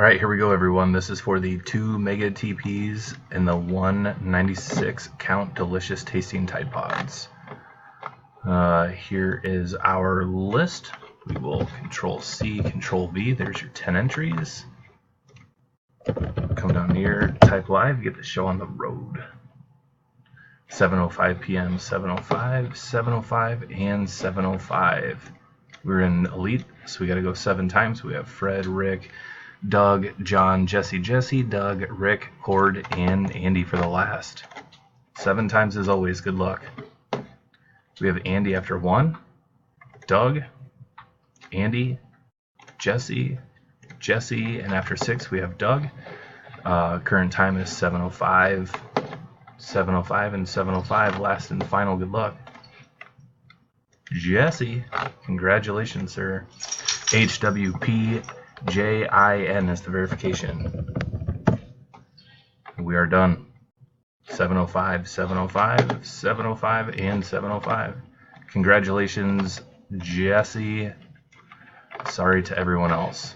Alright, here we go everyone. This is for the 2 Mega TPs and the 196 Count Delicious Tasting Tide Pods. Here is our list. We will Control-C, Control-V. There's your 10 entries. Come down here, type live, you get the show on the road. 7:05 p.m., 7:05, 7:05, and 7:05. We're in Elite, so we got to go 7 times. We have Fred, Rick, Doug, John, Jesse, Doug, Rick, Horde, and Andy for the last. 7 times as always. Good luck. We have Andy after 1, Doug, Andy, Jesse, and after 6 we have Doug. Current time is 7:05, 7:05, and 7:05. Last and final. Good luck. Jesse, congratulations, sir. HWPJIN is the verification. We are done. 7:05, 7:05, 7:05, and 7:05. Congratulations, Jesse. Sorry to everyone else.